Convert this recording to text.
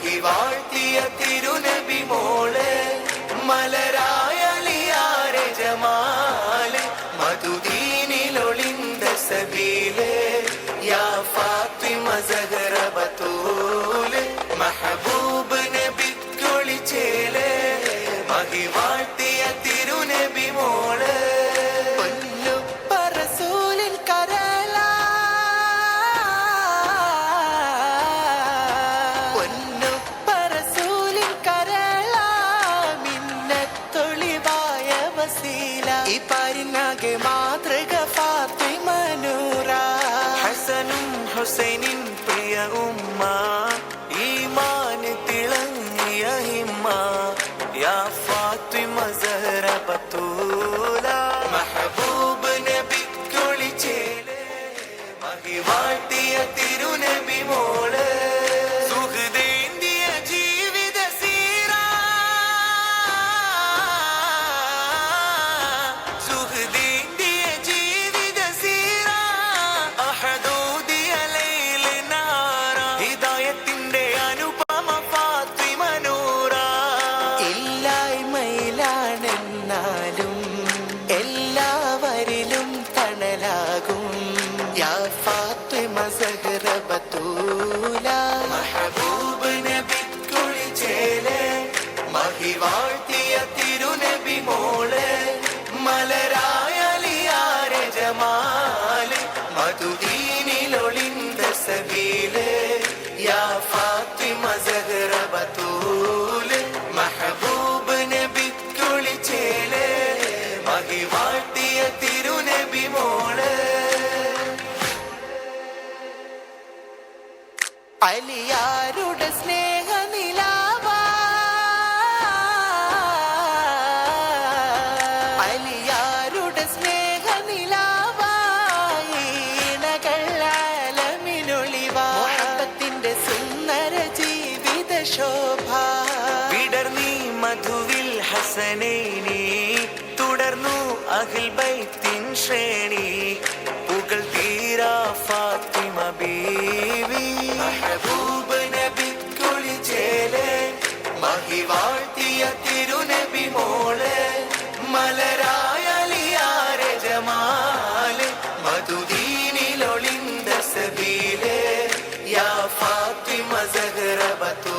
മഹി വാഴ്ത്തിയ തിരുനബി മോളെ മലരായലിയാരെ ജമാലെ മധുദീനിലൊളിന്ത സബീലെ യാ ഫാത്തിമ സഹറ ബതൂലെ മഹബൂബ് നബി കുളിച്ചേലെ മഹി വാഴ്ത്തിയ തിരുനബി മോളെ മാതൃക ഫാത്തിമ നൂറ ഹസനും ഹുസൈനിൻ പ്രിയ ഉമ്മ ഈമാൻ തിളങ്ങിയ ഹിമ്മ യാ ഫാത്തിമ സഹറ ബതൂല മഹബൂബ് നബി കുളിച്ചേലെ മഹി വാഴ്ത്തിയ തിരുനബി മോളെ എല്ലാവരിലും തണലാകും യാ ഫാത്തിമ സഹറ ബതൂല മഹബൂബ് നബി കുളിച്ചേലെ മഹി വാഴ്ത്തിയ തിരുനബി മോളെ മലരായലിയാരെ ജമാലെ മധുദീനിലൊളിന്ത സബീലെ യാ ഫാത്തിമ സഹറ ബതൂല മഹബൂബ് നബി കുളിച്ചേലെ മഹി വാഴ്ത്തിയ തിരുനബി മോളെ അലിയാരുടെ സ്നേഹ നിലാവാ അലിയാരുടെ സ്നേഹ നിലാവായി ഇണകൾ ആലമിനൊളിവാ മുഹബ്ബത്തിന്റെ സുന്ദര ജീവിത ശോഭ വിടർന്നീ മധുവിൽ ഹസനൈനി തുടർന്നു അഹ്ൽ ബൈത്തിൻ ശ്രേണി പുകൾ തീരാ ഫാത്തിമ ബീവി മഹബൂബ് നബി കുളിച്ചേലെ മഹി വാഴ്ത്തിയ തിരുനബി മോളെ മലരായലിയാരെ ജമാലെ മധുദീനിലൊളിന്ത സബീലെ യാ ഫാത്തിമ സഹറ ബതൂല